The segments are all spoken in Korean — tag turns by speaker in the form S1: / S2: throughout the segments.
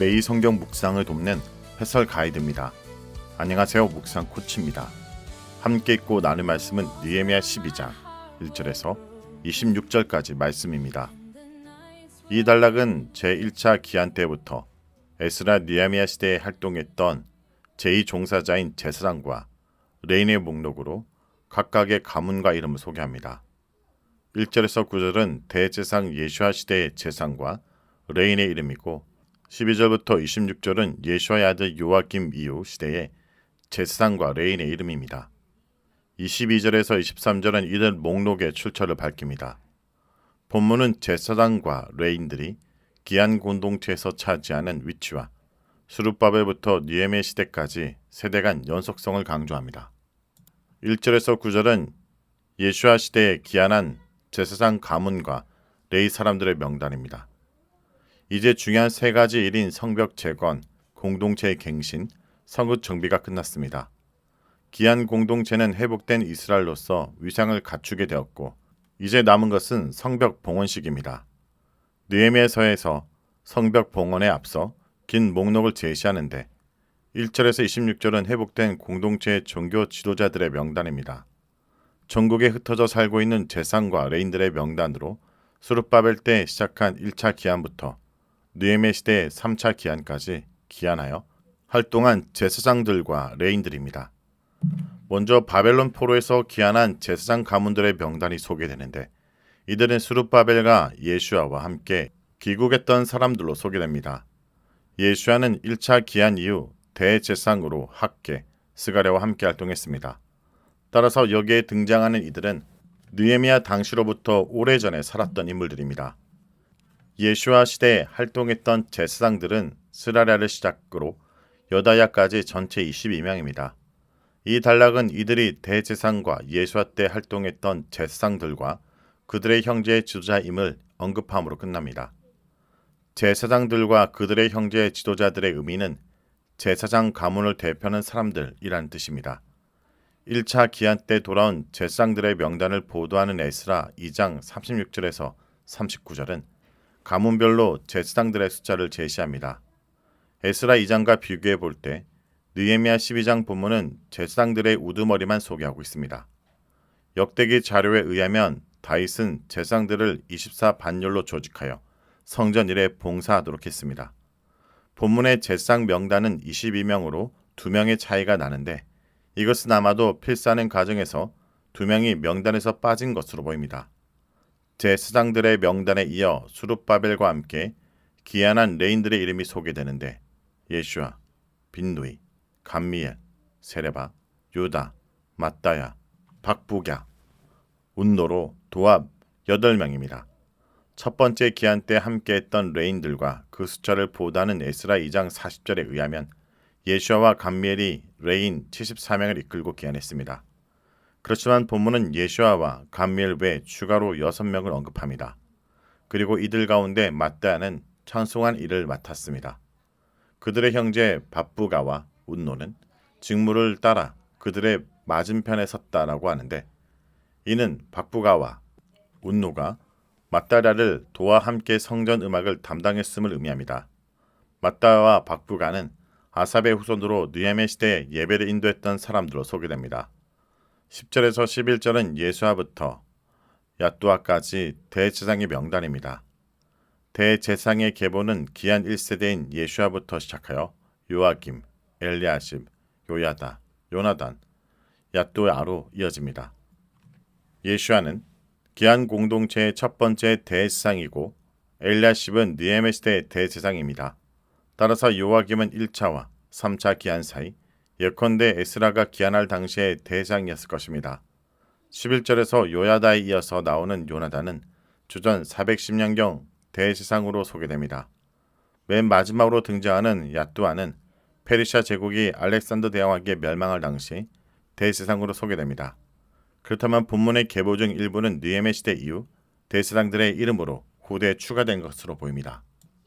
S1: 매일 성경 묵상을 돕는 해설 가이드입니다. 안녕하세요. 묵상 코치입니다. 함께 읽고 나눌 말씀은 느헤미야 12장 1절에서 26절까지 말씀입니다. 이 단락은 제1차 기한 때부터 에스라 느헤미야 시대에 활동했던 제2종사자인 제사장과 레인의 목록으로 각각의 가문과 이름을 소개합니다. 1절에서 9절은 대제사장 예슈아 시대의 제사장과 레인의 이름이고 12절부터 26절은 예슈아의 아들 요아김 이후 시대의 제사장과 레인의 이름입니다. 22절에서 23절은 이들 목록의 출처를 밝힙니다. 본문은 제사장과 레인들이 기한 공동체에서 차지하는 위치와 스룹바벨부터 느헤미야 시대까지 세대 간 연속성을 강조합니다. 1절에서 9절은 예슈아 시대에 기한한 제사장 가문과 레위 사람들의 명단입니다. 이제 중요한 세 가지 일인 성벽 재건, 공동체의 갱신, 성읍 정비가 끝났습니다. 기한 공동체는 회복된 이스라엘로서 위상을 갖추게 되었고 이제 남은 것은 성벽 봉헌식입니다. 느헤미야서에서 성벽 봉헌에 앞서 긴 목록을 제시하는데 1절에서 26절은 회복된 공동체의 종교 지도자들의 명단입니다. 전국에 흩어져 살고 있는 제사장과 레인들의 명단으로 스룹바벨 때 시작한 1차 기한부터 느헤미야 시대의 3차 기한까지 기한하여 활동한 제사장들과 레인들입니다. 먼저 바벨론 포로에서 기한한 제사장 가문들의 명단이 소개되는데 이들은 스룹바벨과 예슈아와 함께 귀국했던 사람들로 소개됩니다. 예슈아는 1차 기한 이후 대제사장으로 학계, 스가랴와 함께 활동했습니다. 따라서 여기에 등장하는 이들은 느헤미야 당시로부터 오래전에 살았던 인물들입니다. 예슈아 시대에 활동했던 제사장들은 스가랴를 시작으로 여다야까지 전체 22명입니다. 이 단락은 이들이 대제사장과 예수아 때 활동했던 제사장들과 그들의 형제의 지도자임을 언급함으로 끝납니다. 제사장들과 그들의 형제의 지도자들의 의미는 제사장 가문을 대표하는 사람들이라는 뜻입니다. 1차 기한 때 돌아온 제사장들의 명단을 보도하는 에스라 2장 36절에서 39절은 가문별로 제사장들의 숫자를 제시합니다. 에스라 2장과 비교해 볼 때 느헤미야 12장 본문은 제사장들의 우두머리만 소개하고 있습니다. 역대기 자료에 의하면 다윗은 제사장들을 24 반열로 조직하여 성전 일에 봉사하도록 했습니다. 본문의 제사장 명단은 22명으로 2명의 차이가 나는데 이것은 아마도 필사하는 과정에서 2명이 명단에서 빠진 것으로 보입니다. 제사장들의 명단에 이어 스룹바벨과 함께 기한한 레인들의 이름이 소개되는데 예슈아, 빈누이, 감미엘, 세레바, 요다, 맏다야, 박부갸, 운노로 도합 8명입니다. 첫 번째 기한 때 함께했던 레인들과 그 숫자를 보다는 에스라 2장 40절에 의하면 예슈아와 감미엘이 레인 74명을 이끌고 기한했습니다. 그렇지만 본문은 예슈아와 감미엘 외 추가로 6명을 언급합니다. 그리고 이들 가운데 맏다야는 찬송한 일을 맡았습니다. 그들의 형제 박부가와 운노는 직무를 따라 그들의 맞은편에 섰다라고 하는데 이는 박부가와 운노가 맏다야를 도와 함께 성전 음악을 담당했음을 의미합니다. 맏다야와 박부가는 아삽의 후손으로 느헤미야 시대에 예배를 인도했던 사람들로 소개됩니다. 10절에서 11절은 예수아부터 야뚜아까지 대제사장의 명단입니다. 대제사장의 계보는 기한 1세대인 예슈아부터 시작하여 요아김, 엘리아십, 요야다, 요나단, 야뚜아로 이어집니다. 예슈아는 기한 공동체의 첫 번째 대제사장이고 엘리아십은 느헤미야 시대의 대제사장입니다. 따라서 요아김은 1차와 3차 기한 사이 예컨대 에스라가 기한할 당시의 대제사장이었을 것입니다. 11절에서 요야다에 이어서 나오는 요나단은 주전 410년경 대제사장으로 소개됩니다. 맨 마지막으로 등장하는 야뚜아는 페르시아 제국이 알렉산더 대왕에게 멸망할 당시 대제사장으로 소개됩니다. 그렇다면 본문의 계보 중 일부는 느헤미야 시대 이후 대제사장들의 이름으로 후대에 추가된 것으로 보입니다.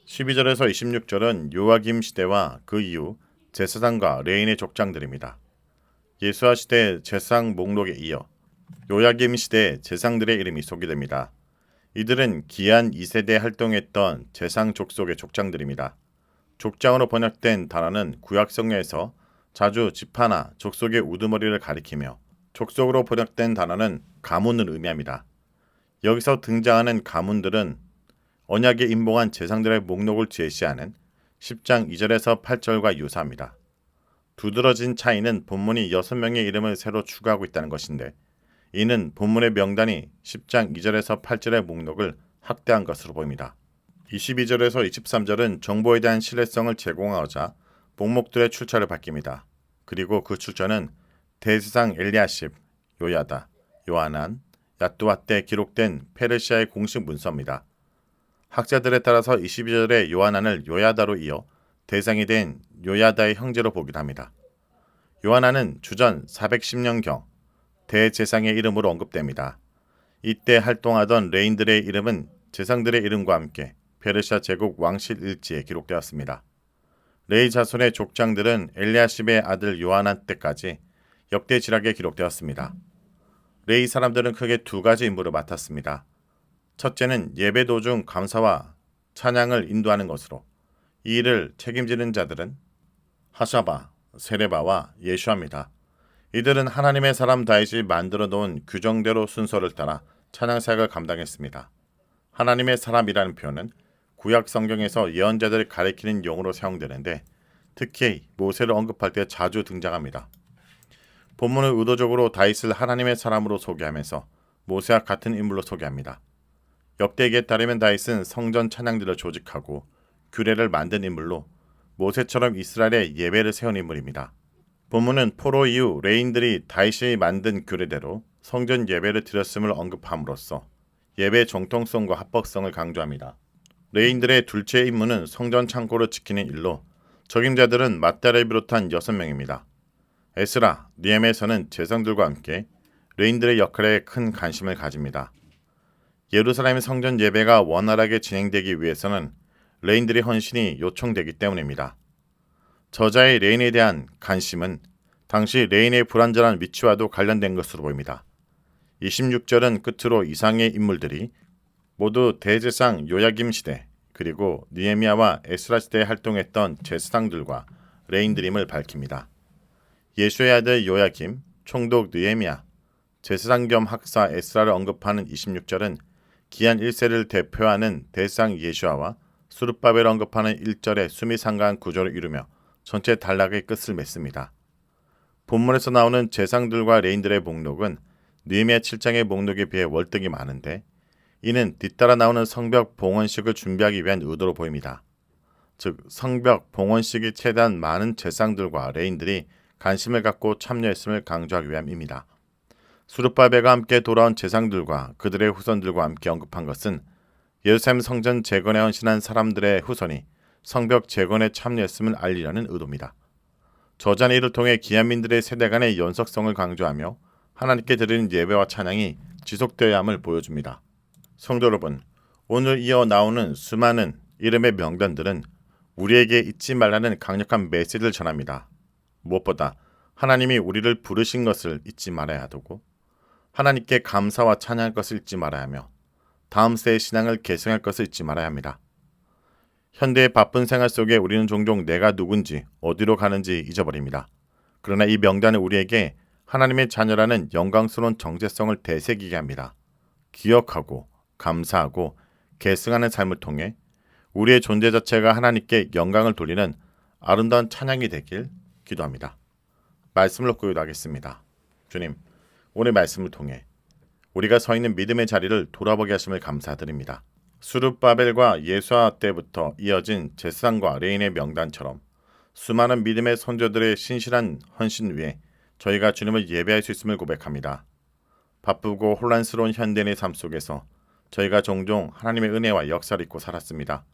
S1: 12절에서 26절은 요아김 시대와 그 이후 제사장과 레인의 족장들입니다. 예수아 시대 제사장 목록에 이어 요야김 시대 제사장들의 이름이 소개됩니다. 이들은 기한 2세대 활동했던 제상 족속의 족장들입니다. 족장으로 번역된 단어는 구약 성경에서 자주 지파나 족속의 우두머리를 가리키며 족속으로 번역된 단어는 가문을 의미합니다. 여기서 등장하는 가문들은 언약에 임봉한 제상들의 목록을 제시하는 10장 2절에서 8절과 유사합니다. 두드러진 차이는 본문이 6명의 이름을 새로 추가하고 있다는 것인데 이는 본문의 명단이 10장 2절에서 8절의 목록을 확대한 것으로 보입니다. 22절에서 23절은 정보에 대한 신뢰성을 제공하고자 목록들의 출처를 밝힙니다. 그리고 그 출처는 대제사장 엘리야십, 요야다, 요하난, 야뚜와 때 기록된 페르시아의 공식 문서입니다. 학자들에 따라서 22절의 요하난을 요야다로 이어 대상이 된 요야다의 형제로 보기도 합니다. 요하난은 주전 410년경 대제상의 이름으로 언급됩니다. 이때 활동하던 레인들의 이름은 제상들의 이름과 함께 페르시아 제국 왕실 일지에 기록되었습니다. 레이 자손의 족장들은 엘리야십의 아들 요하난 때까지 역대지락에 기록되었습니다. 레이 사람들은 크게 두 가지 임무를 맡았습니다. 첫째는 예배 도중 감사와 찬양을 인도하는 것으로 이 일을 책임지는 자들은 하샤바, 세레바와 예슈아입니다. 이들은 하나님의 사람 다윗이 만들어 놓은 규정대로 순서를 따라 찬양 사역을 감당했습니다. 하나님의 사람이라는 표현은 구약 성경에서 예언자들을 가리키는 용어로 사용되는데 특히 모세를 언급할 때 자주 등장합니다. 본문은 의도적으로 다윗을 하나님의 사람으로 소개하면서 모세와 같은 인물로 소개합니다. 역대기에 따르면 다윗은 성전 찬양들을 조직하고 규례를 만든 인물로 모세처럼 이스라엘의 예배를 세운 인물입니다. 본문은 포로 이후 레인들이 다윗이 만든 규례대로 성전 예배를 드렸음을 언급함으로써 예배의 정통성과 합법성을 강조합니다. 레인들의 둘째 임무는 성전 창고를 지키는 일로 적임자들은 맏딸을 비롯한 6명입니다. 에스라, 느헤미야서는 제상들과 함께 레인들의 역할에 큰 관심을 가집니다. 예루살렘의 성전 예배가 원활하게 진행되기 위해서는 레인들의 헌신이 요청되기 때문입니다. 저자의 레인에 대한 관심은 당시 레인의 불완전한 위치와도 관련된 것으로 보입니다. 26절은 끝으로 이상의 인물들이 모두 대제상 요야김 시대 그리고 느헤미야와 에스라 시대에 활동했던 제사장들과 레인들임을 밝힙니다. 예수의 아들 요야김, 총독 느헤미야, 제사장 겸 학사 에스라를 언급하는 26절은 기한 1세를 대표하는 대제사장 예슈아와 수르바벨을 언급하는 1절의 수미상관 구조를 이루며 전체 단락의 끝을 맺습니다. 본문에서 나오는 제사장들과 레인들의 목록은 느헤미야 7장의 목록에 비해 월등히 많은데 이는 뒤따라 나오는 성벽 봉헌식을 준비하기 위한 의도로 보입니다. 즉 성벽 봉헌식이 최대한 많은 제사장들과 레인들이 관심을 갖고 참여했음을 강조하기 위함입니다. 수르바벨과 함께 돌아온 제사장들과 그들의 후손들과 함께 언급한 것은 예루살렘 성전 재건에 헌신한 사람들의 후손이 성벽 재건에 참여했음을 알리려는 의도입니다. 저자는 이를 통해 기한민들의 세대 간의 연속성을 강조하며 하나님께 드리는 예배와 찬양이 지속되어야 함을 보여줍니다. 성도 여러분, 오늘 이어 나오는 수많은 이름의 명단들은 우리에게 잊지 말라는 강력한 메시지를 전합니다. 무엇보다 하나님이 우리를 부르신 것을 잊지 말아야 하고 하나님께 감사와 찬양할 것을 잊지 말아야 하며 다음 세의 신앙을 계승할 것을 잊지 말아야 합니다. 현대의 바쁜 생활 속에 우리는 종종 내가 누군지 어디로 가는지 잊어버립니다. 그러나 이 명단은 우리에게 하나님의 자녀라는 영광스러운 정체성을 되새기게 합니다. 기억하고 감사하고 계승하는 삶을 통해 우리의 존재 자체가 하나님께 영광을 돌리는 아름다운 찬양이 되길 기도합니다. 말씀을 놓고 기도하겠습니다. 주님, 오늘 말씀을 통해 우리가 서 있는 믿음의 자리를 돌아보게 하심을 감사드립니다. 수르바벨과 예수아 때부터 이어진 제사장과 레인의 명단처럼 수많은 믿음의 선조들의 신실한 헌신 위에 저희가 주님을 예배할 수 있음을 고백합니다. 바쁘고 혼란스러운 현대인의 삶 속에서 저희가 종종 하나님의 은혜와 역사를 잊고 살았습니다.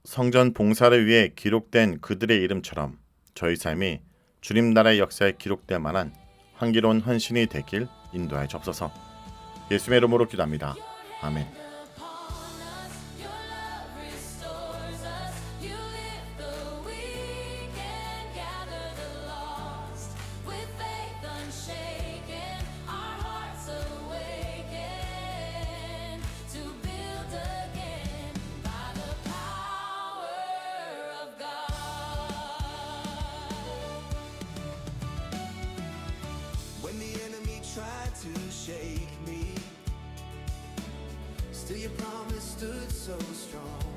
S1: 성전 봉사를 위해 기록된 그들의 이름처럼 저희 삶이 주님 나라의 역사에 기록될 만한 향기로운 헌신이 되길 인도하여 주옵소서. 예수의 이름으로 기도합니다. 아멘.
S2: shake me. Still your promise stood so strong.